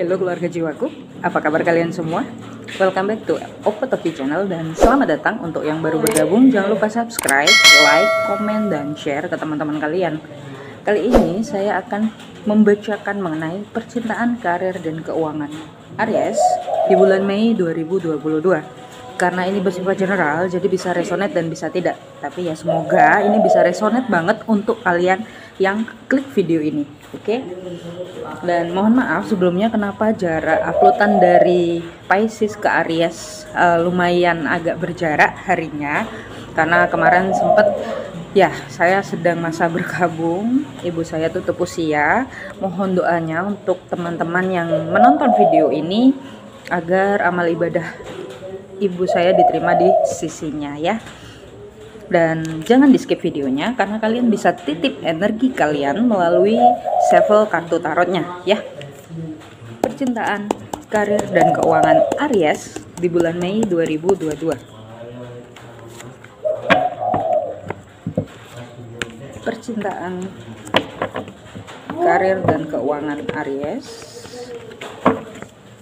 Halo keluarga jiwaku, apa kabar kalian semua? Welcome back to Oppo Toki Channel dan selamat datang untuk yang baru bergabung. Jangan lupa subscribe, like, komen, dan share ke teman-teman kalian. Kali ini saya akan membacakan mengenai percintaan, karir, dan keuangan Aries di bulan Mei 2022. Karena ini bersifat general, jadi bisa resonate dan bisa tidak. Tapi ya semoga ini bisa resonate banget untuk kalian yang klik video ini. Oke. Dan mohon maaf sebelumnya kenapa jarak uploadan dari Pisces ke Aries lumayan agak berjarak harinya. Karena kemarin sempet ya saya sedang masa berkabung, ibu saya tutup usia. Mohon doanya untuk teman-teman yang menonton video ini agar amal ibadah ibu saya diterima di sisinya ya. Dan jangan di skip videonya karena kalian bisa titip energi kalian melalui shuffle kartu tarotnya ya. Percintaan, karir, dan keuangan Aries di bulan Mei 2022. Percintaan, karir, dan keuangan Aries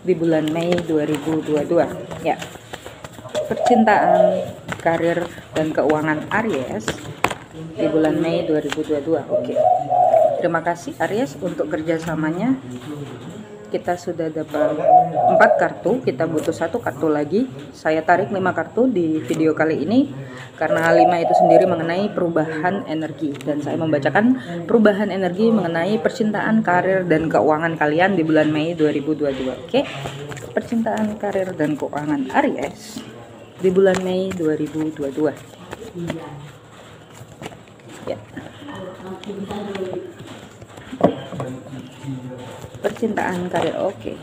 di bulan Mei 2022 ya. Percintaan, karir, dan keuangan Aries di bulan Mei 2022. Oke. Terima kasih Aries untuk kerjasamanya. Kita sudah dapat 4 kartu, kita butuh 1 kartu lagi. Saya tarik 5 kartu di video kali ini karena 5 itu sendiri mengenai perubahan energi, dan saya membacakan perubahan energi mengenai percintaan, karir, dan keuangan kalian di bulan Mei 2022. Oke. Percintaan, karir, dan keuangan Aries di bulan Mei 2022 ya. Percintaan, karir, oke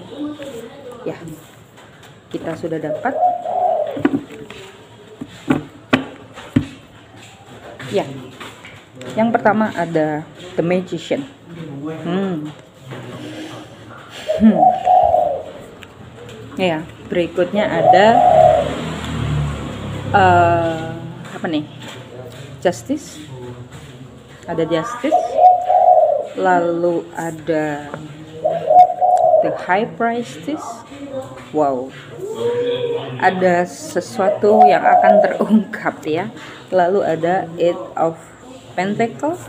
ya, kita sudah dapat ya. Yang pertama ada The Magician. Ya, berikutnya ada apa nih, Justice, ada Justice, lalu ada The High Priestess. Wow, ada sesuatu yang akan terungkap ya. Lalu ada Eight of Pentacles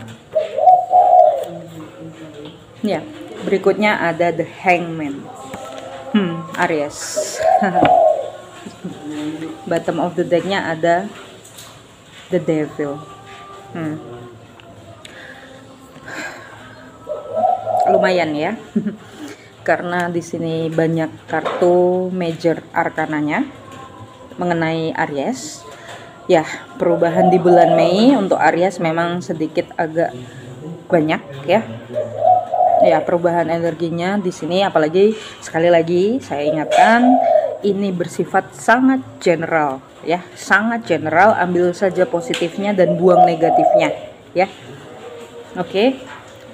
ya. Berikutnya ada The Hangman. Aries. Bottom of the decknya ada The Devil. Lumayan ya. Karena di sini banyak kartu major arkananya mengenai Aries. Ya, perubahan di bulan Mei untuk Aries memang sedikit agak banyak ya. Ya, perubahan energinya di sini, apalagi sekali lagi saya ingatkan ini bersifat sangat general ya, sangat general. Ambil saja positifnya dan buang negatifnya ya. Oke.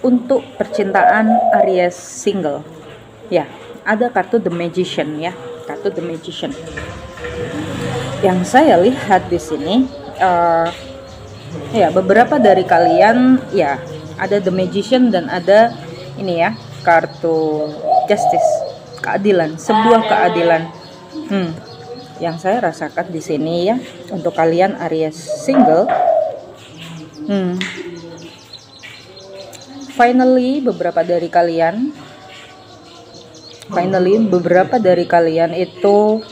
Untuk percintaan Aries single ya, ada kartu The Magician ya, kartu The Magician. Yang saya lihat di sini ya, beberapa dari kalian ya ada The Magician dan ada ini ya, kartu Justice, keadilan, sebuah keadilan. Yang saya rasakan di sini ya, untuk kalian Aries single, finally beberapa dari kalian itu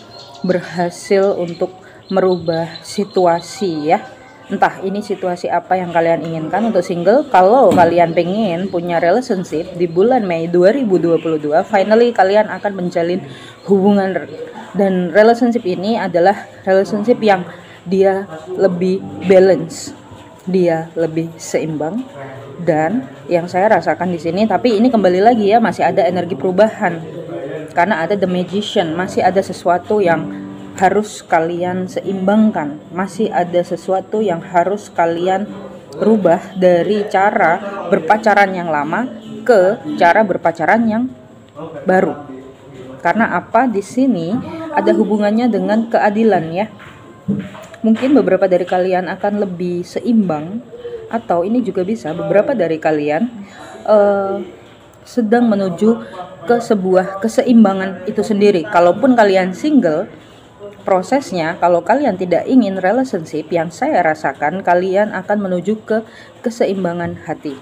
berhasil untuk merubah situasi ya. Entah ini situasi apa yang kalian inginkan untuk single. Kalau kalian pengen punya relationship di bulan Mei 2022, finally kalian akan menjalin hubungan. Dan relationship ini adalah relationship yang dia lebih balance, dia lebih seimbang. Dan yang saya rasakan di sini, tapi ini kembali lagi ya, masih ada energi perubahan. Karena ada The Magician, masih ada sesuatu yang harus kalian seimbangkan, masih ada sesuatu yang harus kalian rubah dari cara berpacaran yang lama ke cara berpacaran yang baru. Karena apa, di sini ada hubungannya dengan keadilan ya. Mungkin beberapa dari kalian akan lebih seimbang, atau ini juga bisa beberapa dari kalian sedang menuju ke sebuah keseimbangan itu sendiri. Kalaupun kalian single, prosesnya kalau kalian tidak ingin relationship, yang saya rasakan kalian akan menuju ke keseimbangan hati,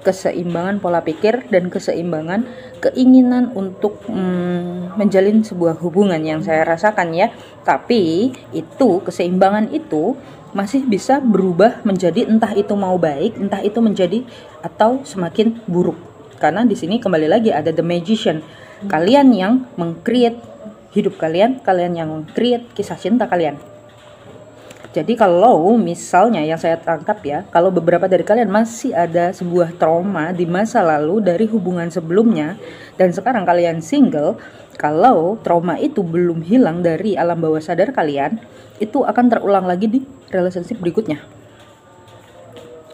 keseimbangan pola pikir, dan keseimbangan keinginan untuk menjalin sebuah hubungan yang saya rasakan ya. Tapi itu keseimbangan itu masih bisa berubah menjadi entah itu mau baik, entah itu menjadi atau semakin buruk. Karena di sini kembali lagi ada the magician. Kalian yang meng-create hidup kalian, kalian yang meng-create kisah cinta kalian. Jadi kalau misalnya yang saya tangkap ya, kalau beberapa dari kalian masih ada sebuah trauma di masa lalu dari hubungan sebelumnya dan sekarang kalian single, kalau trauma itu belum hilang dari alam bawah sadar kalian, itu akan terulang lagi di relationship berikutnya.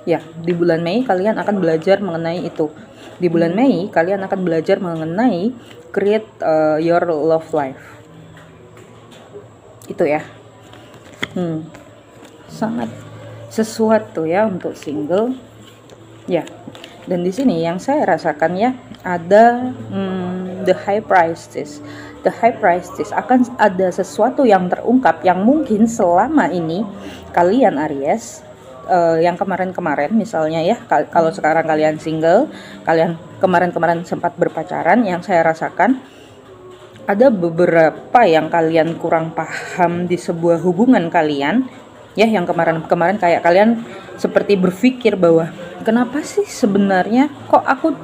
Ya, di bulan Mei kalian akan belajar mengenai itu. Di bulan Mei kalian akan belajar mengenai create your love life. Itu ya. Sangat sesuatu ya untuk single ya. Dan di sini yang saya rasakan ya, ada the high priestess. The high priestess akan ada sesuatu yang terungkap yang mungkin selama ini kalian Aries yang kemarin-kemarin misalnya ya, kalau sekarang kalian single, kalian kemarin-kemarin sempat berpacaran, yang saya rasakan ada beberapa yang kalian kurang paham di sebuah hubungan kalian. Ya, yang kemarin-kemarin kayak kalian seperti berpikir bahwa kenapa sih sebenarnya kok aku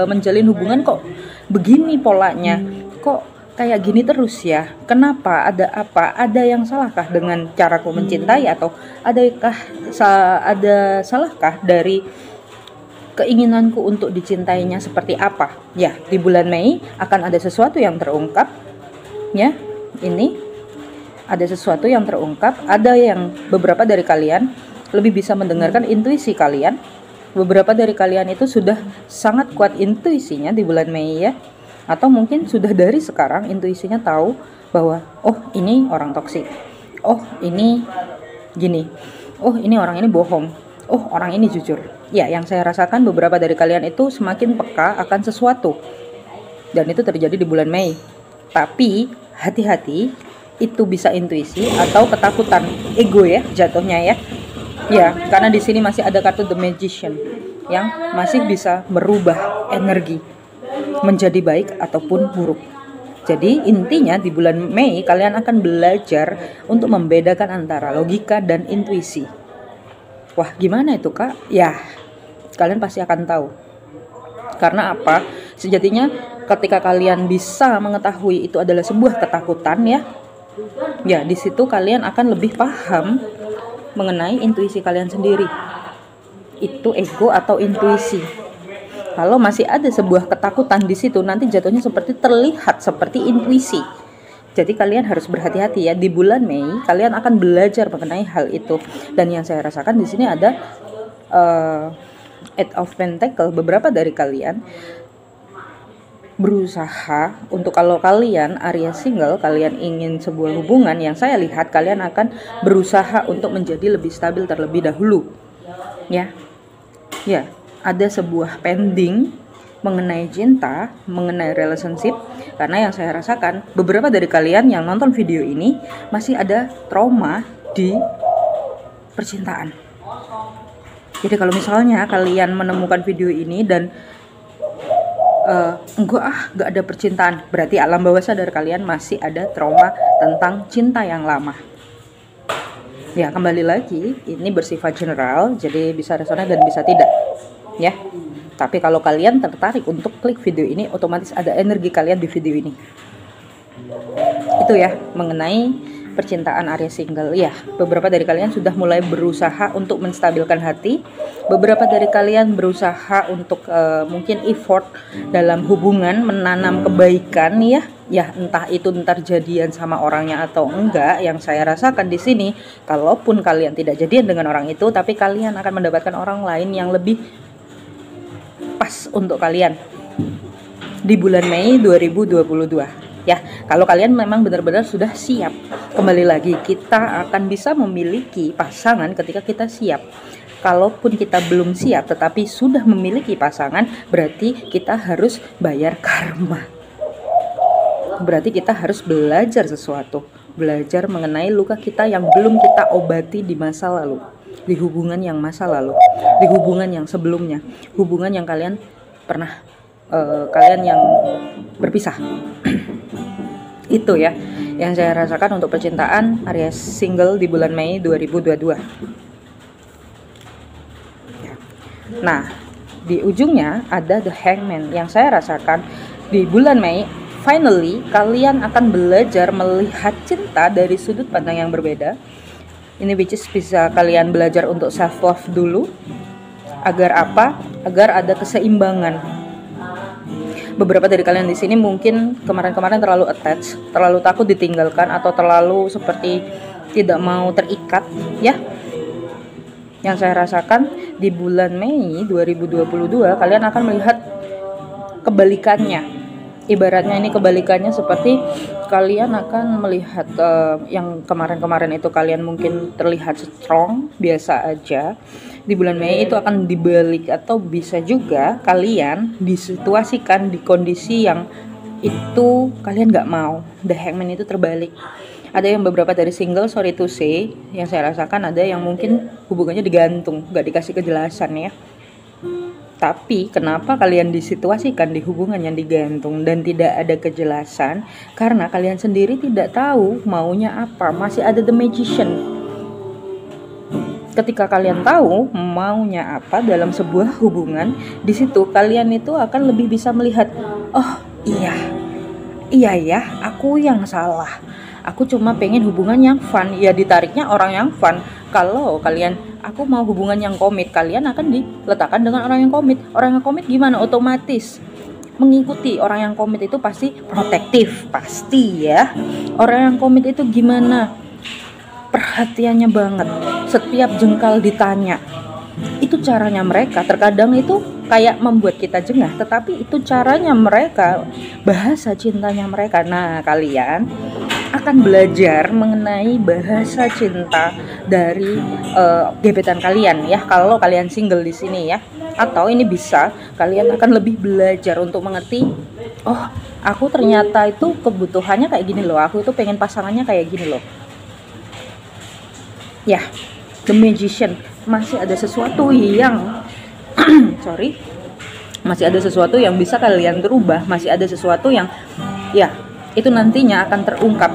menjalin hubungan kok begini polanya, kok kayak gini terus ya, kenapa, ada apa, ada yang salahkah dengan caraku mencintai, atau ada salahkah dari keinginanku untuk dicintainya seperti apa. Ya, di bulan Mei akan ada sesuatu yang terungkap ya. Ini ada sesuatu yang terungkap, ada yang beberapa dari kalian lebih bisa mendengarkan intuisi kalian. Beberapa dari kalian itu sudah sangat kuat intuisinya di bulan Mei ya. Atau mungkin sudah dari sekarang intuisinya tahu bahwa oh ini orang toksik, oh ini gini, oh ini orang ini bohong, oh orang ini jujur. Ya, yang saya rasakan beberapa dari kalian itu semakin peka akan sesuatu. Dan itu terjadi di bulan Mei. Tapi hati-hati, itu bisa intuisi atau ketakutan ego ya jatuhnya ya. Ya, karena di sini masih ada kartu the magician yang masih bisa merubah energi menjadi baik ataupun buruk. Jadi intinya di bulan Mei kalian akan belajar untuk membedakan antara logika dan intuisi. Wah, gimana itu Kak? Ya, kalian pasti akan tahu. Karena apa? Sejatinya ketika kalian bisa mengetahui itu adalah sebuah ketakutan ya. Ya, di situ kalian akan lebih paham mengenai intuisi kalian sendiri. Itu ego atau intuisi. Kalau masih ada sebuah ketakutan di situ, nanti jatuhnya seperti terlihat seperti intuisi. Jadi kalian harus berhati-hati ya. Di bulan Mei kalian akan belajar mengenai hal itu. Dan yang saya rasakan di sini ada Eight of Pentacles. Beberapa dari kalian berusaha untuk, kalau kalian Aries single, kalian ingin sebuah hubungan, yang saya lihat kalian akan berusaha untuk menjadi lebih stabil terlebih dahulu ya. Ya, ada sebuah pending mengenai cinta, mengenai relationship. Karena yang saya rasakan beberapa dari kalian yang nonton video ini masih ada trauma di percintaan. Jadi kalau misalnya kalian menemukan video ini dan enggak ada percintaan, berarti alam bawah sadar kalian masih ada trauma tentang cinta yang lama. Ya, kembali lagi ini bersifat general, jadi bisa resonan dan bisa tidak ya. Tapi kalau kalian tertarik untuk klik video ini, otomatis ada energi kalian di video ini. Itu ya mengenai percintaan Aries single. Ya, beberapa dari kalian sudah mulai berusaha untuk menstabilkan hati. Beberapa dari kalian berusaha untuk mungkin effort dalam hubungan, menanam kebaikan ya. Ya, entah itu ntar jadian sama orangnya atau enggak. Yang saya rasakan di sini, kalaupun kalian tidak jadian dengan orang itu, tapi kalian akan mendapatkan orang lain yang lebih pas untuk kalian di bulan Mei 2022. Ya, kalau kalian memang benar-benar sudah siap, kembali lagi kita akan bisa memiliki pasangan ketika kita siap. kalaupun kita belum siap tetapi sudah memiliki pasangan, berarti kita harus bayar karma. Berarti kita harus belajar sesuatu, belajar mengenai luka kita yang belum kita obati di masa lalu, di hubungan yang masa lalu, di hubungan yang sebelumnya, hubungan yang kalian pernah kalian yang berpisah. Itu ya yang saya rasakan untuk percintaan Aries single di bulan Mei 2022. Nah, di ujungnya ada The Hangman yang saya rasakan di bulan Mei. Finally, kalian akan belajar melihat cinta dari sudut pandang yang berbeda. Ini which is bisa kalian belajar untuk self love dulu. Agar apa? Agar ada keseimbangan. Beberapa dari kalian di sini mungkin kemarin-kemarin terlalu attached, terlalu takut ditinggalkan, atau terlalu seperti tidak mau terikat, ya. Yang saya rasakan di bulan Mei 2022 kalian akan melihat kebalikannya. Ibaratnya ini kebalikannya seperti kalian akan melihat yang kemarin-kemarin itu kalian mungkin terlihat strong, biasa aja. Di bulan Mei itu akan dibalik, atau bisa juga kalian disituasikan di kondisi yang itu kalian gak mau. The Hangman itu terbalik. Ada yang beberapa dari single, sorry to say, yang saya rasakan ada yang mungkin hubungannya digantung, gak dikasih kejelasan ya. Tapi kenapa kalian disituasikan di hubungan yang digantung dan tidak ada kejelasan? Karena kalian sendiri tidak tahu maunya apa. Masih ada the magician. Ketika kalian tahu maunya apa dalam sebuah hubungan, di situ kalian itu akan lebih bisa melihat, oh iya ya, aku yang salah. Aku cuma pengen hubungan yang fun, ya ditariknya orang yang fun. Kalau kalian, aku mau hubungan yang komit, kalian akan diletakkan dengan orang yang komit. Orang yang komit gimana? Otomatis mengikuti. Orang yang komit itu pasti protektif, pasti ya. Orang yang komit itu gimana? Perhatiannya banget, setiap jengkal ditanya. Itu caranya mereka. Terkadang itu kayak membuat kita jengah, tetapi itu caranya mereka, bahasa cintanya mereka. Nah, kalian akan belajar mengenai bahasa cinta dari gebetan kalian ya, kalau kalian single di sini ya. Atau ini bisa kalian akan lebih belajar untuk mengerti, oh aku ternyata itu kebutuhannya kayak gini loh, aku itu pengen pasangannya kayak gini loh. Ya, The Magician, masih ada sesuatu yang masih ada sesuatu yang bisa kalian berubah, masih ada sesuatu yang ya itu nantinya akan terungkap.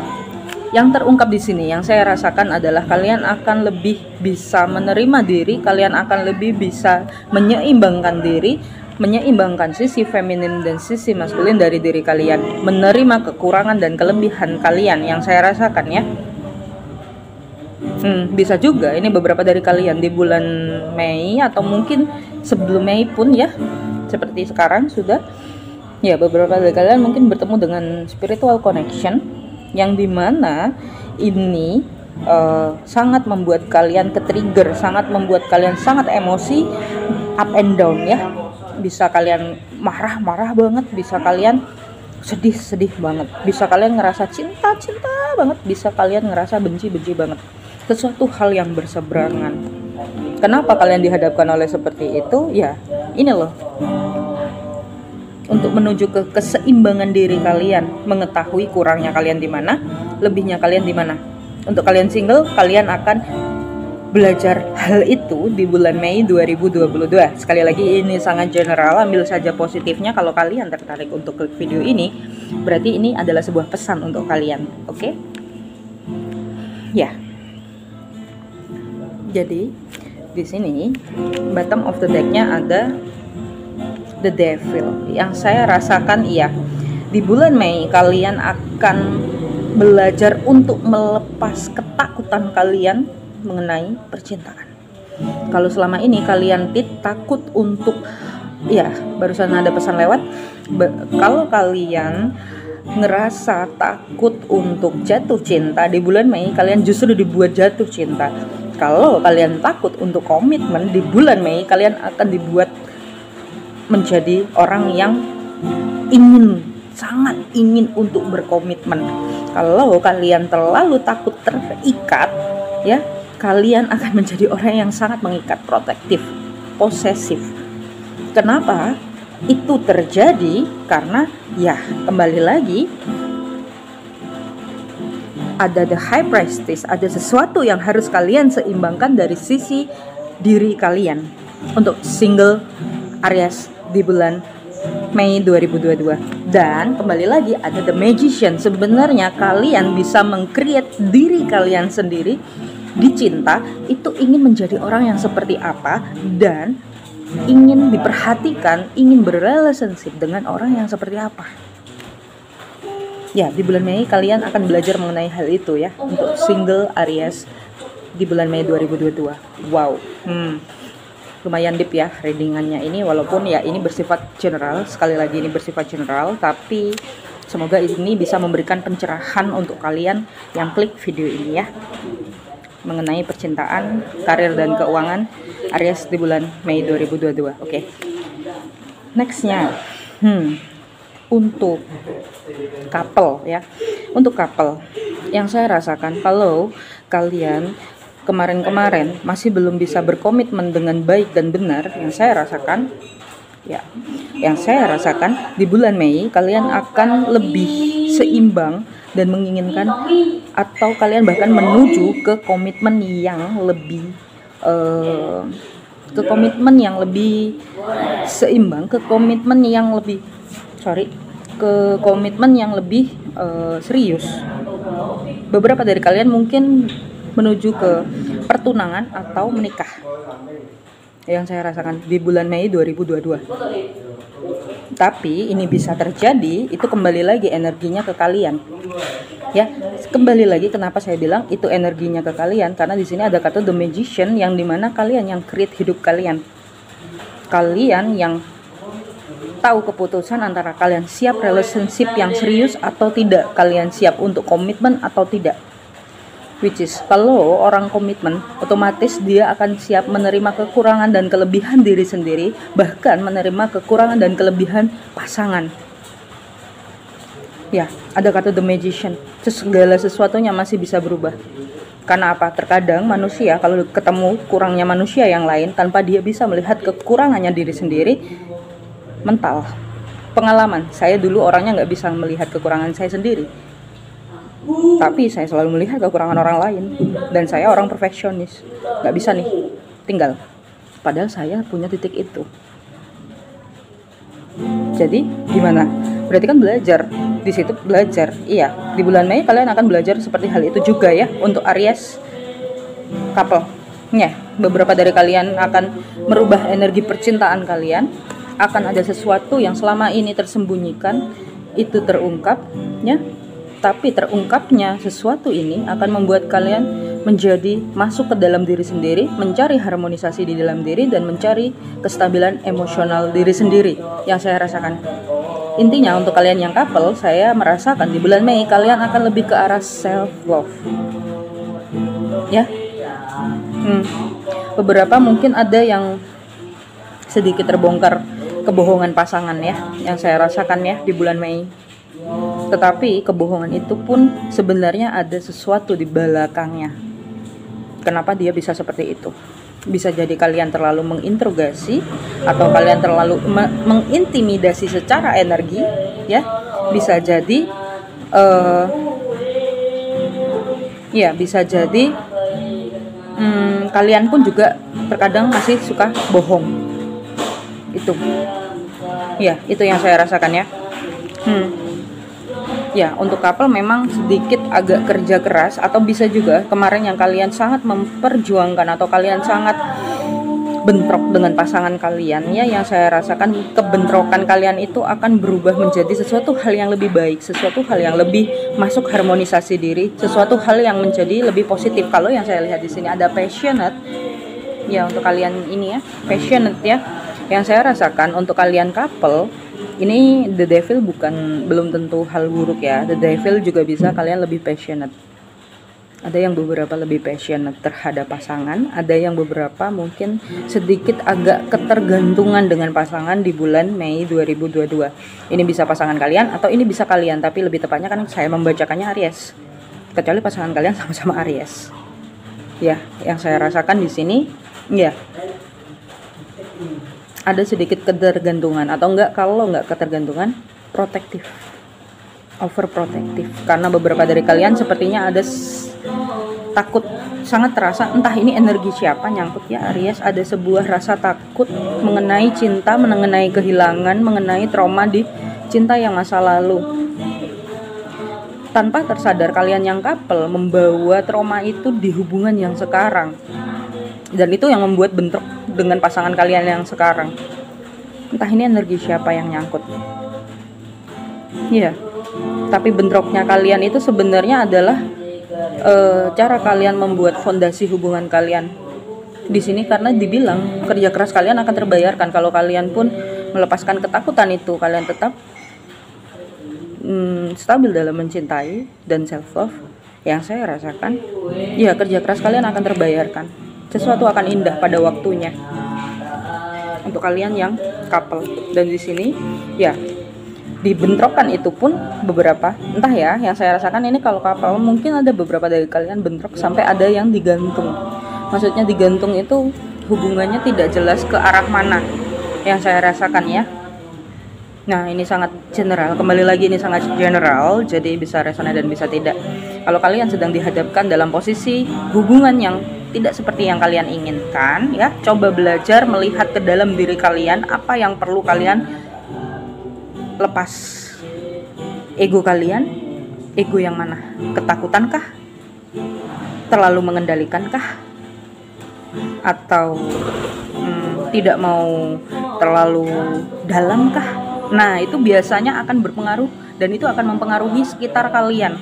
Yang terungkap di sini yang saya rasakan adalah kalian akan lebih bisa menerima diri, kalian akan lebih bisa menyeimbangkan diri, menyeimbangkan sisi feminin dan sisi maskulin dari diri kalian, menerima kekurangan dan kelebihan kalian yang saya rasakan ya. Bisa juga ini beberapa dari kalian di bulan Mei atau mungkin sebelum Mei pun ya, seperti sekarang sudah ya, beberapa dari kalian mungkin bertemu dengan spiritual connection yang dimana ini sangat membuat kalian ke-trigger, sangat membuat kalian sangat emosi, up and down ya. Bisa kalian marah banget, bisa kalian sedih banget, bisa kalian ngerasa cinta banget, bisa kalian ngerasa benci banget. Sesuatu hal yang berseberangan. Kenapa kalian dihadapkan oleh seperti itu? Ya, ini loh. Untuk menuju ke keseimbangan diri kalian, mengetahui kurangnya kalian di mana, lebihnya kalian di mana. Untuk kalian single, kalian akan belajar hal itu di bulan Mei 2022. Sekali lagi ini sangat general, ambil saja positifnya. Kalau kalian tertarik untuk klik video ini, berarti ini adalah sebuah pesan untuk kalian, oke? Ya. Jadi di sini bottom of the deck-nya ada The Devil. Yang saya rasakan iya, di bulan Mei kalian akan belajar untuk melepas ketakutan kalian mengenai percintaan. Kalau selama ini kalian takut untuk, ya barusan ada pesan lewat, kalau kalian ngerasa takut untuk jatuh cinta, di bulan Mei kalian justru dibuat jatuh cinta. Kalau kalian takut untuk komitmen, di bulan Mei kalian akan dibuat menjadi orang yang sangat ingin untuk berkomitmen. Kalau kalian terlalu takut terikat, ya kalian akan menjadi orang yang sangat mengikat, protektif, posesif. Kenapa itu terjadi? Karena ya kembali lagi ada the high priestess, ada sesuatu yang harus kalian seimbangkan dari sisi diri kalian untuk single Aries di bulan Mei 2022. Dan kembali lagi ada the magician. Sebenarnya kalian bisa meng-create diri kalian sendiri di cinta, itu ingin menjadi orang yang seperti apa dan ingin diperhatikan, ingin berrelationship dengan orang yang seperti apa. Ya, di bulan Mei kalian akan belajar mengenai hal itu ya, untuk single Aries di bulan Mei 2022. Wow, lumayan deep ya readingannya ini, walaupun ya ini bersifat general. Sekali lagi ini bersifat general, tapi semoga ini bisa memberikan pencerahan untuk kalian yang klik video ini ya, mengenai percintaan, karir dan keuangan Aries di bulan Mei 2022. Oke. Nextnya, untuk couple ya. Untuk couple, yang saya rasakan kalau kalian kemarin-kemarin masih belum bisa berkomitmen dengan baik dan benar, yang saya rasakan di bulan Mei kalian akan lebih seimbang dan menginginkan, atau kalian bahkan menuju ke komitmen yang lebih seimbang, ke komitmen yang lebih serius. Beberapa dari kalian mungkin menuju ke pertunangan atau menikah, yang saya rasakan di bulan Mei 2022. Tapi ini bisa terjadi, itu kembali lagi energinya ke kalian. Ya, kembali lagi kenapa saya bilang itu energinya ke kalian, karena di sini ada kata the magician, yang dimana kalian yang create hidup kalian. Kalian yang tahu keputusan antara kalian siap relationship yang serius atau tidak, kalian siap untuk komitmen atau tidak. Which is, kalau orang komitmen, otomatis dia akan siap menerima kekurangan dan kelebihan diri sendiri, bahkan menerima kekurangan dan kelebihan pasangan. Ya, ada kata the magician, segala sesuatunya masih bisa berubah. Karena apa? Terkadang manusia kalau ketemu kurangnya manusia yang lain, tanpa dia bisa melihat kekurangannya diri sendiri, mental. Pengalaman, saya dulu orangnya nggak bisa melihat kekurangan saya sendiri, tapi saya selalu melihat kekurangan orang lain, dan saya orang perfeksionis, nggak bisa nih tinggal, padahal saya punya titik itu. Jadi gimana? Berarti kan belajar, di situ belajar. Iya, di bulan Mei kalian akan belajar seperti hal itu juga ya, untuk Aries couple. Ya, beberapa dari kalian akan merubah energi percintaan kalian, akan ada sesuatu yang selama ini tersembunyikan, itu terungkap ya. Tapi terungkapnya sesuatu ini akan membuat kalian menjadi masuk ke dalam diri sendiri, mencari harmonisasi di dalam diri, dan mencari kestabilan emosional diri sendiri, yang saya rasakan. Intinya untuk kalian yang couple, saya merasakan di bulan Mei kalian akan lebih ke arah self love ya. Beberapa mungkin ada yang sedikit terbongkar kebohongan pasangan ya, yang saya rasakan ya di bulan Mei. Tetapi kebohongan itu pun sebenarnya ada sesuatu di belakangnya. Kenapa dia bisa seperti itu? Bisa jadi kalian terlalu menginterogasi, atau kalian terlalu mengintimidasi secara energi ya. Bisa jadi kalian pun juga terkadang masih suka bohong. Itu ya, itu yang saya rasakan ya. Ya, untuk couple memang sedikit agak kerja keras, atau bisa juga kemarin yang kalian sangat memperjuangkan, atau kalian sangat bentrok dengan pasangan kalian ya, yang saya rasakan kebentrokan kalian itu akan berubah menjadi sesuatu hal yang lebih baik, sesuatu hal yang lebih masuk harmonisasi diri, sesuatu hal yang menjadi lebih positif. Kalau yang saya lihat di sini ada passionate ya, untuk kalian ini ya, passionate ya, yang saya rasakan untuk kalian couple ini, the devil belum tentu hal buruk ya. The devil juga bisa kalian lebih passionate. Ada yang beberapa lebih passionate terhadap pasangan, ada yang beberapa mungkin sedikit agak ketergantungan dengan pasangan di bulan Mei 2022. Ini bisa pasangan kalian atau ini bisa kalian, tapi lebih tepatnya kan saya membacakannya Aries. Kecuali pasangan kalian sama-sama Aries. Ya, yang saya rasakan di sini, ya, ada sedikit ketergantungan atau enggak, kalau enggak ketergantungan, protektif, overprotektif. Karena beberapa dari kalian sepertinya ada takut, sangat terasa, entah ini energi siapa nyangkut ya Aries, ada sebuah rasa takut mengenai cinta, mengenai kehilangan, mengenai trauma di cinta yang masa lalu. Tanpa tersadar kalian yang couple membawa trauma itu di hubungan yang sekarang, dan itu yang membuat bentrok dengan pasangan kalian yang sekarang. Entah ini energi siapa yang nyangkut ya, tapi bentroknya kalian itu sebenarnya adalah cara kalian membuat fondasi hubungan kalian di sini. Karena dibilang kerja keras kalian akan terbayarkan. Kalau kalian pun melepaskan ketakutan itu, kalian tetap stabil dalam mencintai dan self love. Yang saya rasakan, ya, kerja keras kalian akan terbayarkan. Sesuatu akan indah pada waktunya untuk kalian yang couple. Dan di sini ya, dibentrokan itu pun beberapa, entah ya, yang saya rasakan ini kalau couple mungkin ada beberapa dari kalian bentrok sampai ada yang digantung. Maksudnya digantung itu hubungannya tidak jelas ke arah mana, yang saya rasakan ya. Nah, ini sangat general, kembali lagi ini sangat general, jadi bisa resonan dan bisa tidak. Kalau kalian sedang dihadapkan dalam posisi hubungan yang tidak seperti yang kalian inginkan ya, coba belajar melihat ke dalam diri kalian, apa yang perlu kalian lepas. Ego kalian, ego yang mana? Ketakutankah? Terlalu mengendalikankah? Atau tidak mau terlalu dalamkah? Nah, itu biasanya akan berpengaruh, dan itu akan mempengaruhi sekitar kalian,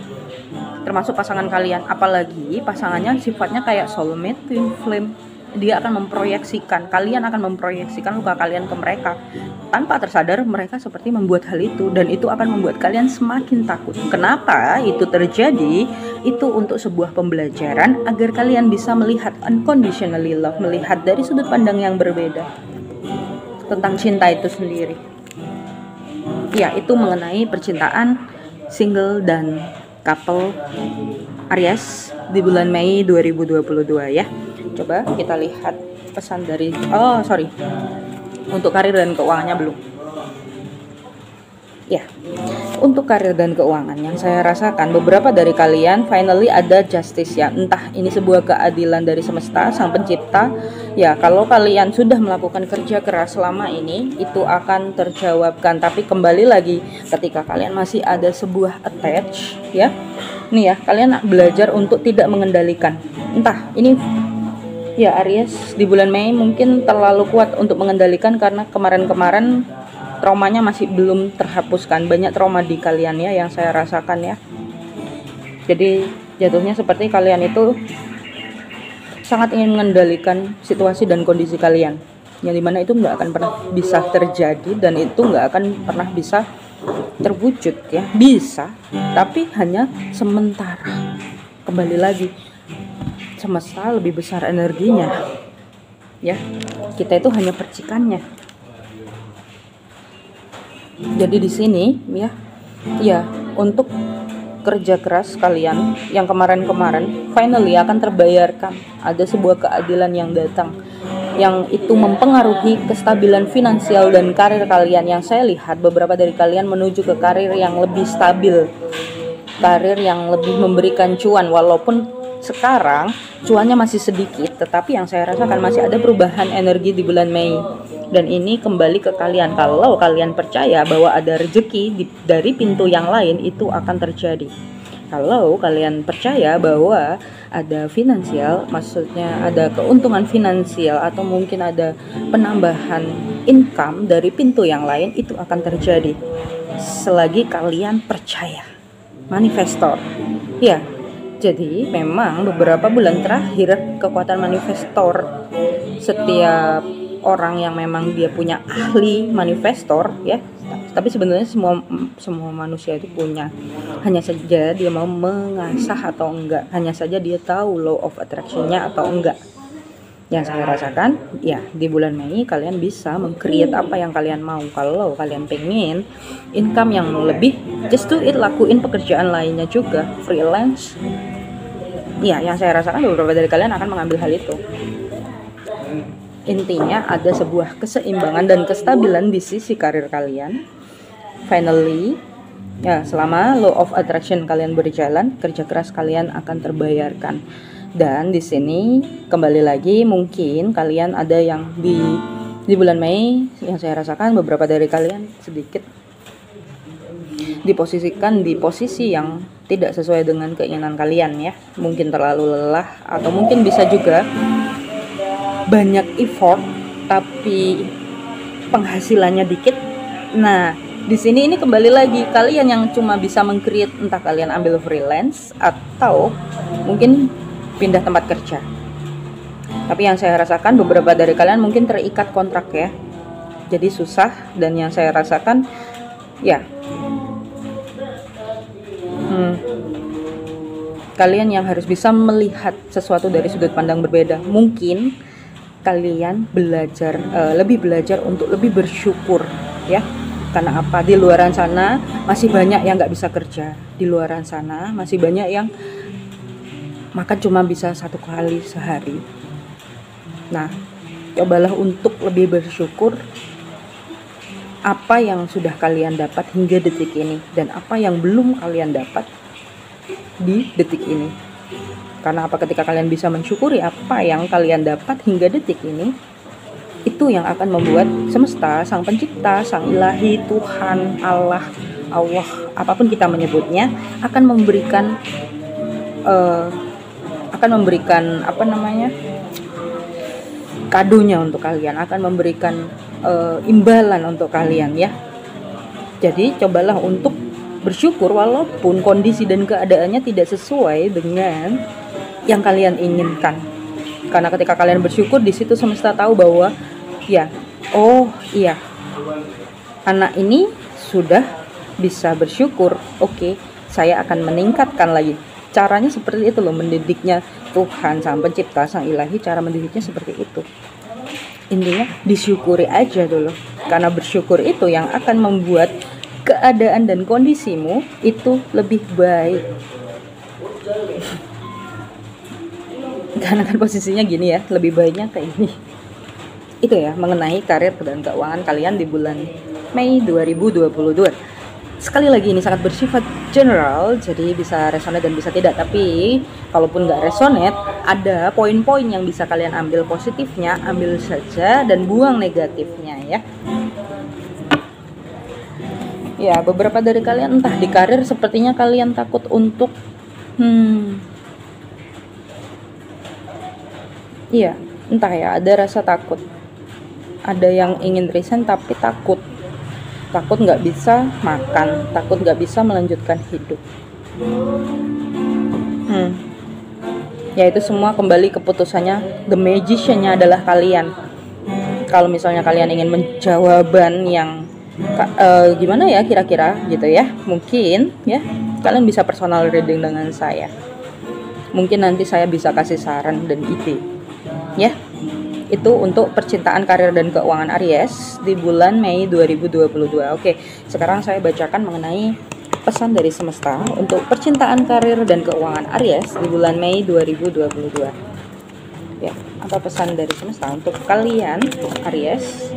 termasuk pasangan kalian. Apalagi pasangannya sifatnya kayak soulmate, twin flame. Dia akan memproyeksikan, kalian akan memproyeksikan luka kalian ke mereka. Tanpa tersadar mereka seperti membuat hal itu, dan itu akan membuat kalian semakin takut. Kenapa itu terjadi? Itu untuk sebuah pembelajaran agar kalian bisa melihat unconditionally love, melihat dari sudut pandang yang berbeda tentang cinta itu sendiri. Ya, itu mengenai percintaan single dan couple Aries di bulan Mei 2022 ya. Coba kita lihat pesan dari untuk karir dan keuangannya belum. Ya, untuk karir dan keuangan yang saya rasakan, beberapa dari kalian finally ada justice ya. Entah ini sebuah keadilan dari semesta, sang pencipta. Ya, kalau kalian sudah melakukan kerja keras selama ini, itu akan terjawabkan. Tapi kembali lagi, ketika kalian masih ada sebuah attach ya, nih ya, kalian belajar untuk tidak mengendalikan. Entah ini ya, Aries di bulan Mei mungkin terlalu kuat untuk mengendalikan karena kemarin-kemarin traumanya masih belum terhapuskan. Banyak trauma di kalian ya, yang saya rasakan ya. Jadi jatuhnya seperti kalian itu sangat ingin mengendalikan situasi dan kondisi kalian, yang dimana itu nggak akan pernah bisa terjadi, dan itu nggak akan pernah bisa terwujud ya. Bisa, tapi hanya sementara. Kembali lagi, semesta lebih besar energinya ya, kita itu hanya percikannya. Jadi di sini ya, untuk kerja keras kalian yang kemarin-kemarin finally akan terbayarkan. Ada sebuah keadilan yang datang, yang itu mempengaruhi kestabilan finansial dan karir kalian. Yang saya lihat, beberapa dari kalian menuju ke karir yang lebih stabil, karir yang lebih memberikan cuan. Walaupun sekarang cuannya masih sedikit, tetapi yang saya rasakan masih ada perubahan energi di bulan Mei. Dan ini kembali ke kalian. Kalau kalian percaya bahwa ada rezeki dari pintu yang lain, itu akan terjadi. Kalau kalian percaya bahwa ada finansial, maksudnya ada keuntungan finansial atau mungkin ada penambahan income dari pintu yang lain, itu akan terjadi selagi kalian percaya. Manifestor ya. Jadi memang beberapa bulan terakhir kekuatan manifestor, setiap orang yang memang dia punya ahli manifestor ya, tapi sebenarnya semua manusia itu punya, hanya saja dia mau mengasah atau enggak, hanya saja dia tahu law of attraction-nya atau enggak. Yang saya rasakan ya, di bulan Mei kalian bisa meng-create apa yang kalian mau. Kalau kalian pengen income yang lebih, just do it, lakuin pekerjaan lainnya juga, freelance Ya, yang saya rasakan beberapa dari kalian akan mengambil hal itu. Intinya ada sebuah keseimbangan dan kestabilan di sisi karir kalian. Finally, ya, selama law of attraction kalian berjalan, kerja keras kalian akan terbayarkan. Dan di sini kembali lagi, mungkin kalian ada yang di bulan Mei yang saya rasakan beberapa dari kalian sedikit diposisikan di posisi yang tidak sesuai dengan keinginan kalian ya. Mungkin terlalu lelah atau mungkin bisa juga banyak effort tapi penghasilannya dikit. Nah, di sini ini kembali lagi kalian yang cuma bisa meng-create, entah kalian ambil freelance atau mungkin pindah tempat kerja. Tapi yang saya rasakan beberapa dari kalian mungkin terikat kontrak ya. Jadi susah, dan yang saya rasakan ya kalian yang harus bisa melihat sesuatu dari sudut pandang berbeda. Mungkin kalian lebih belajar untuk lebih bersyukur ya. Karena apa? Di luaran sana masih banyak yang nggak bisa kerja. Di luaran sana masih banyak yang makan cuma bisa 1 kali sehari. Nah, cobalah untuk lebih bersyukur apa yang sudah kalian dapat hingga detik ini dan apa yang belum kalian dapat di detik ini. Karena apa? Ketika kalian bisa mensyukuri apa yang kalian dapat hingga detik ini, itu yang akan membuat semesta, sang pencipta, sang ilahi, Tuhan, Allah, apapun kita menyebutnya, akan memberikan kadonya untuk kalian, akan memberikan imbalan untuk kalian ya. Jadi cobalah untuk bersyukur walaupun kondisi dan keadaannya tidak sesuai dengan yang kalian inginkan. Karena ketika kalian bersyukur, di situ semesta tahu bahwa anak ini sudah bisa bersyukur. Oke, saya akan meningkatkan lagi. Caranya seperti itu loh, mendidiknya Tuhan, sang pencipta, sang ilahi, cara mendidiknya seperti itu. Intinya disyukuri aja dulu. Karena bersyukur itu yang akan membuat keadaan dan kondisimu itu lebih baik. Karena kan posisinya gini ya, lebih baiknya kayak ini. Itu ya, mengenai karir dan keuangan kalian di bulan Mei 2022. Sekali lagi ini sangat bersifat general, jadi bisa resonate dan bisa tidak. Tapi kalaupun nggak resonate, ada poin-poin yang bisa kalian ambil positifnya, ambil saja dan buang negatifnya ya. Ya, beberapa dari kalian entah di karir sepertinya kalian takut untuk iya, entah ya, ada rasa takut. Ada yang ingin resign tapi takut nggak bisa makan, takut nggak bisa melanjutkan hidup. Ya, itu semua kembali keputusannya. The magician-nya adalah kalian. Kalau misalnya kalian ingin menjawaban yang gimana ya kira-kira gitu ya, mungkin ya kalian bisa personal reading dengan saya. Mungkin nanti saya bisa kasih saran dan ide ya. Itu untuk percintaan, karir, dan keuangan Aries di bulan Mei 2022. Oke, sekarang saya bacakan mengenai pesan dari semesta untuk percintaan, karir, dan keuangan Aries di bulan Mei 2022. Ya, apa pesan dari semesta untuk kalian Aries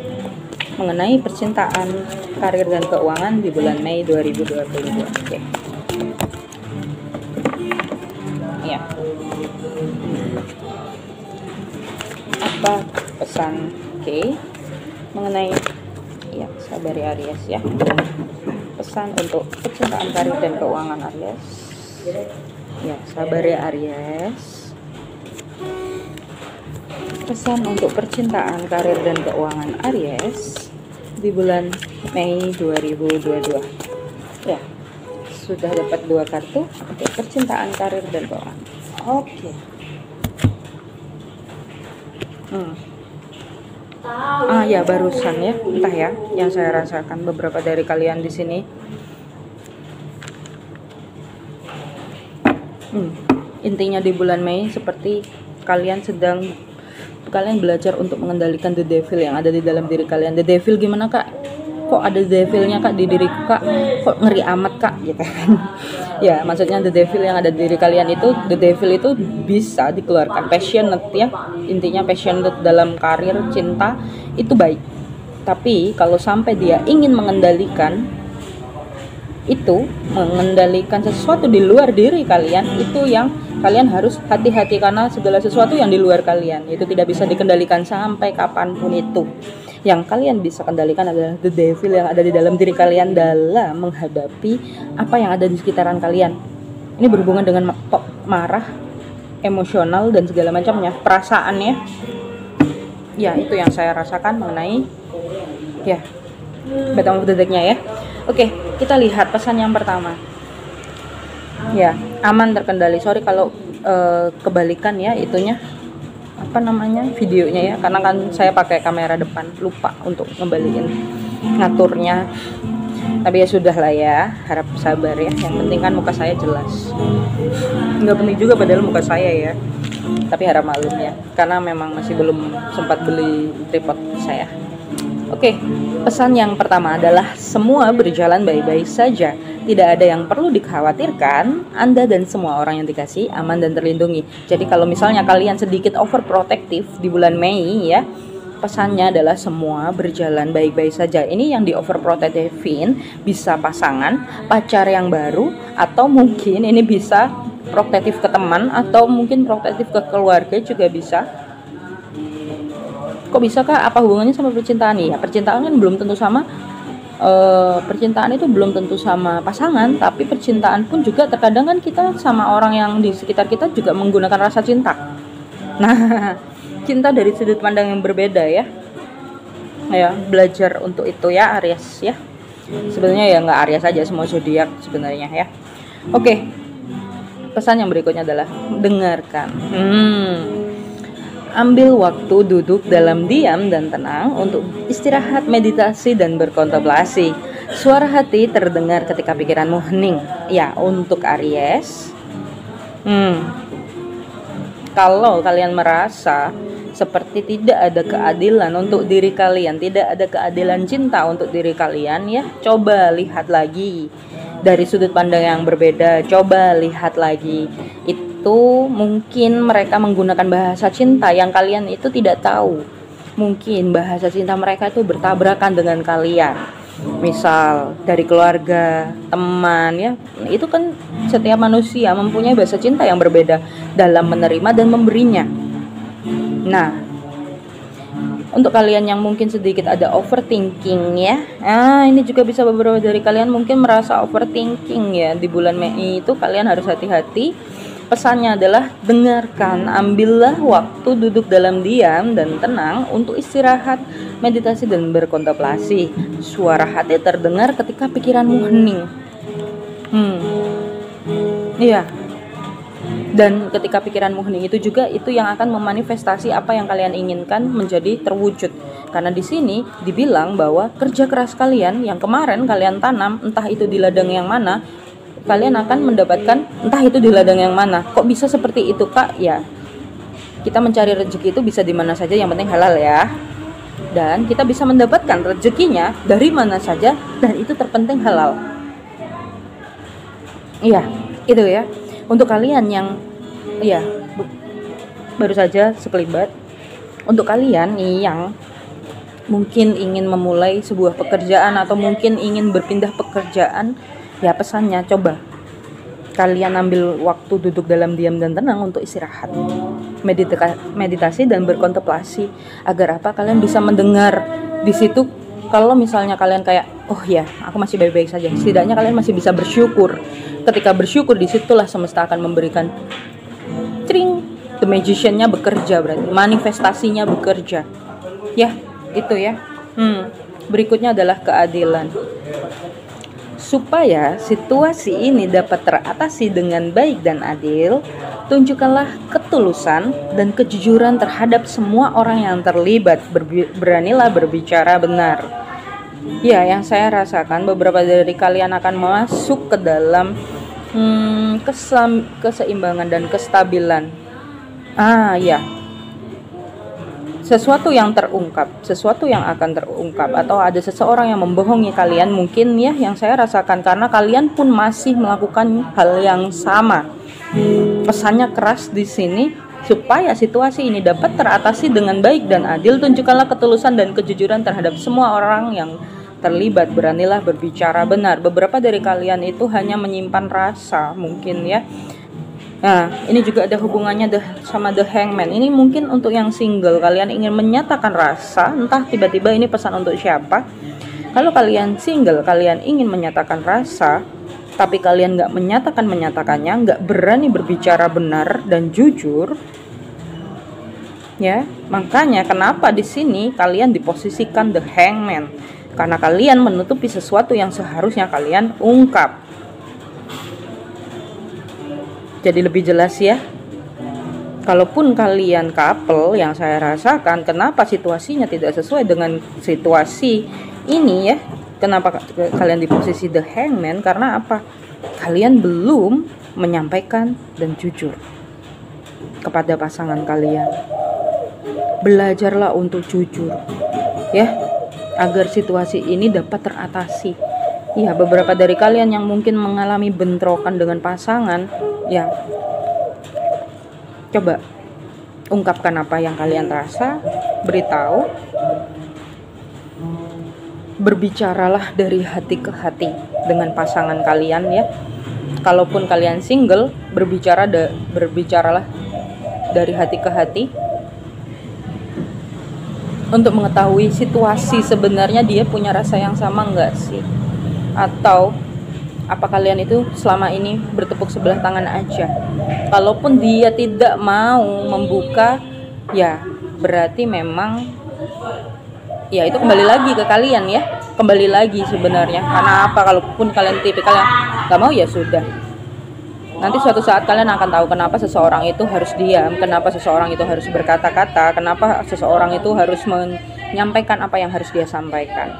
mengenai percintaan, karir, dan keuangan di bulan Mei 2022. Oke. Ya. Apa pesan mengenai sabar ya Aries ya. Pesan untuk percintaan, karir, dan keuangan Aries. Ya, sabar ya Aries. Pesan untuk percintaan, karir, dan keuangan Aries di bulan Mei 2022. Ya, sudah dapat 2 kartu untuk percintaan, karir, dan keuangan. Oke. Ya, barusan ya, entah ya, yang saya rasakan beberapa dari kalian di sini. Intinya di bulan Mei seperti kalian belajar untuk mengendalikan the devil yang ada di dalam diri kalian. The devil gimana kak? Kok ada devilnya kak di diriku kak? Kok ngeri amat kak? Gitu kan? Ya, maksudnya the devil yang ada di diri kalian itu, the devil itu bisa dikeluarkan. Passionate ya, intinya passionate dalam karir, cinta, itu baik. Tapi kalau sampai dia ingin mengendalikan sesuatu di luar diri kalian, itu yang kalian harus hati-hati, karena segala sesuatu yang di luar kalian itu tidak bisa dikendalikan sampai kapanpun itu. Yang kalian bisa kendalikan adalah the devil yang ada di dalam diri kalian dalam menghadapi apa yang ada di sekitaran kalian. Ini berhubungan dengan marah, emosional, dan segala macamnya, perasaannya. Ya, itu yang saya rasakan mengenai ya Bottom of the Deck-nya ya. Oke, kita lihat pesan yang pertama. Ya, aman, terkendali. Sorry kalau kebalikan ya itunya, videonya ya, karena kan saya pakai kamera depan, lupa untuk ngembaliin ngaturnya. Tapi ya sudah lah ya, harap sabar ya. Yang penting kan muka saya jelas. Nggak penting juga padahal muka saya ya, tapi harap maklum ya, karena memang masih belum sempat beli tripod saya. Oke, pesan yang pertama adalah semua berjalan baik-baik saja. Tidak ada yang perlu dikhawatirkan. Anda dan semua orang yang dikasih aman dan terlindungi. Jadi kalau misalnya kalian sedikit overprotective di bulan Mei ya, pesannya adalah semua berjalan baik-baik saja. Ini yang di overprotectivein bisa pasangan, pacar yang baru, atau mungkin ini bisa protektif ke teman, atau mungkin protektif ke keluarga juga bisa. Kok bisa kak? Apa hubungannya sama percintaan? Ya, percintaan kan belum tentu sama percintaan itu belum tentu sama pasangan, tapi percintaan pun juga terkadang kan kita sama orang yang di sekitar kita juga menggunakan rasa cinta. Nah, cinta dari sudut pandang yang berbeda ya. Ya, belajar untuk itu ya Aries ya. Sebenarnya ya nggak Aries aja, semua zodiak sebenarnya ya. Oke. Pesan yang berikutnya adalah dengarkan. Ambil waktu duduk dalam diam dan tenang untuk istirahat, meditasi, dan berkontemplasi. Suara hati terdengar ketika pikiranmu hening. Ya, untuk Aries, kalau kalian merasa seperti tidak ada keadilan untuk diri kalian, tidak ada keadilan cinta untuk diri kalian ya, coba lihat lagi dari sudut pandang yang berbeda. Coba lihat lagi, itu mungkin mereka menggunakan bahasa cinta yang kalian itu tidak tahu. Mungkin bahasa cinta mereka itu bertabrakan dengan kalian. Misal dari keluarga, teman ya. Itu kan setiap manusia mempunyai bahasa cinta yang berbeda dalam menerima dan memberinya. Nah, untuk kalian yang mungkin sedikit ada overthinking ya, ini juga bisa beberapa dari kalian mungkin merasa overthinking ya di bulan Mei itu. Kalian harus hati-hati. Pesannya adalah dengarkan, ambillah waktu duduk dalam diam dan tenang untuk istirahat, meditasi, dan berkontemplasi. Suara hati terdengar ketika pikiranmu hening. Iya. Dan ketika pikiranmu hening itu juga itu yang akan memanifestasi apa yang kalian inginkan menjadi terwujud. Karena di sini dibilang bahwa kerja keras kalian yang kemarin kalian tanam, entah itu di ladang yang mana, kalian akan mendapatkan entah itu di ladang yang mana. Kok bisa seperti itu kak? Ya, kita mencari rezeki itu bisa di mana saja, yang penting halal ya. Dan kita bisa mendapatkan rezekinya dari mana saja, dan itu terpenting halal. Iya, itu ya. Untuk kalian yang baru saja sekelibat, untuk kalian yang mungkin ingin memulai sebuah pekerjaan atau mungkin ingin berpindah pekerjaan, ya pesannya coba kalian ambil waktu duduk dalam diam dan tenang untuk istirahat, meditasi dan berkontemplasi. Agar apa? Kalian bisa mendengar di situ. Kalau misalnya kalian kayak, oh ya, aku masih baik-baik saja, setidaknya kalian masih bisa bersyukur. Ketika bersyukur, disitulah semesta akan memberikan tring, the magician-nya bekerja, berarti manifestasinya bekerja. Ya, itu ya. Berikutnya adalah keadilan. Supaya situasi ini dapat teratasi dengan baik dan adil, tunjukkanlah ketulusan dan kejujuran terhadap semua orang yang terlibat. Beranilah berbicara benar. Ya, yang saya rasakan beberapa dari kalian akan masuk ke dalam keseimbangan dan kestabilan. Ya. sesuatu yang terungkap, sesuatu yang akan terungkap, atau ada seseorang yang membohongi kalian, mungkin ya, yang saya rasakan karena kalian pun masih melakukan hal yang sama. Pesannya keras di sini, supaya situasi ini dapat teratasi dengan baik dan adil, tunjukkanlah ketulusan dan kejujuran terhadap semua orang yang terlibat. Beranilah berbicara benar. Beberapa dari kalian itu hanya menyimpan rasa, mungkin ya. Nah, ini juga ada hubungannya sama The Hangman. Ini mungkin untuk yang single, kalian ingin menyatakan rasa, entah tiba-tiba ini pesan untuk siapa. Kalau kalian single, kalian ingin menyatakan rasa, tapi kalian nggak menyatakannya, nggak berani berbicara benar dan jujur, ya. Makanya kenapa di sini kalian diposisikan The Hangman, karena kalian menutupi sesuatu yang seharusnya kalian ungkap. Jadi lebih jelas ya. Kalaupun kalian couple, yang saya rasakan, kenapa situasinya tidak sesuai dengan situasi ini ya? Kenapa kalian di posisi The Hangman? Karena apa? Kalian belum menyampaikan dan jujur kepada pasangan kalian. Belajarlah untuk jujur, ya, agar situasi ini dapat teratasi. Ya, beberapa dari kalian yang mungkin mengalami bentrokan dengan pasangan, ya, coba ungkapkan apa yang kalian rasa, beritahu, berbicaralah dari hati ke hati dengan pasangan kalian ya. Kalaupun kalian single, berbicaralah dari hati ke hati untuk mengetahui situasi sebenarnya dia punya rasa yang sama enggak sih, atau apa kalian itu selama ini bertepuk sebelah tangan aja. Kalaupun dia tidak mau membuka, ya berarti memang ya itu kembali lagi ke kalian ya, kembali lagi sebenarnya. Karena apa? Kalaupun kalian tipikal yang gak mau, ya sudah, nanti suatu saat kalian akan tahu kenapa seseorang itu harus diam, kenapa seseorang itu harus berkata-kata, kenapa seseorang itu harus menyampaikan apa yang harus dia sampaikan.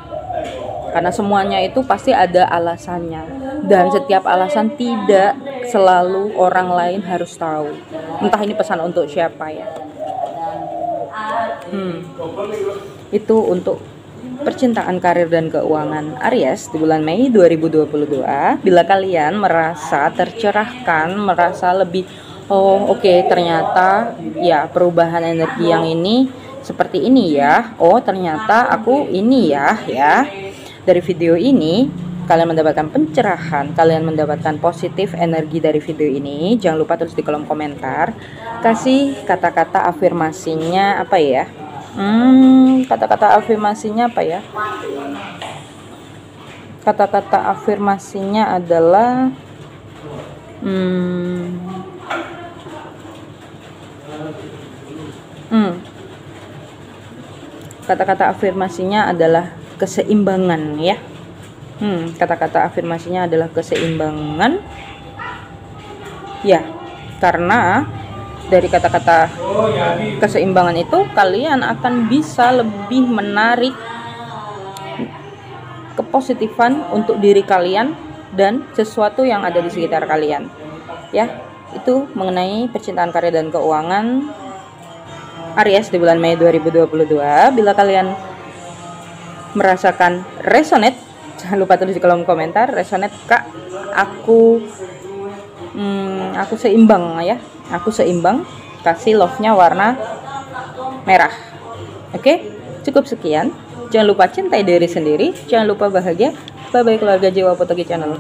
Karena semuanya itu pasti ada alasannya, dan setiap alasan tidak selalu orang lain harus tahu. Entah ini pesan untuk siapa ya. Itu untuk percintaan, karir, dan keuangan Aries di bulan Mei 2022. Bila kalian merasa tercerahkan, merasa lebih oke, ternyata ya perubahan energi yang ini seperti ini ya. Ternyata aku ini ya. Dari video ini kalian mendapatkan pencerahan, kalian mendapatkan positif energi dari video ini. Jangan lupa tulis di kolom komentar, kasih kata-kata afirmasinya apa ya. Kata-kata afirmasinya apa ya? Kata-kata afirmasinya adalah kata-kata afirmasinya adalah keseimbangan ya. Kata-kata afirmasinya adalah keseimbangan ya, karena dari kata-kata keseimbangan itu kalian akan bisa lebih menarik kepositifan untuk diri kalian dan sesuatu yang ada di sekitar kalian ya. Itu mengenai percintaan, karir, dan keuangan Aries di bulan Mei 2022. Bila kalian merasakan resonate, jangan lupa tulis di kolom komentar, resonate kak, aku seimbang ya, aku seimbang, kasih love-nya warna merah. Oke, cukup sekian. Jangan lupa cintai diri sendiri, jangan lupa bahagia. Bye bye keluarga Jiwa Potogi Channel.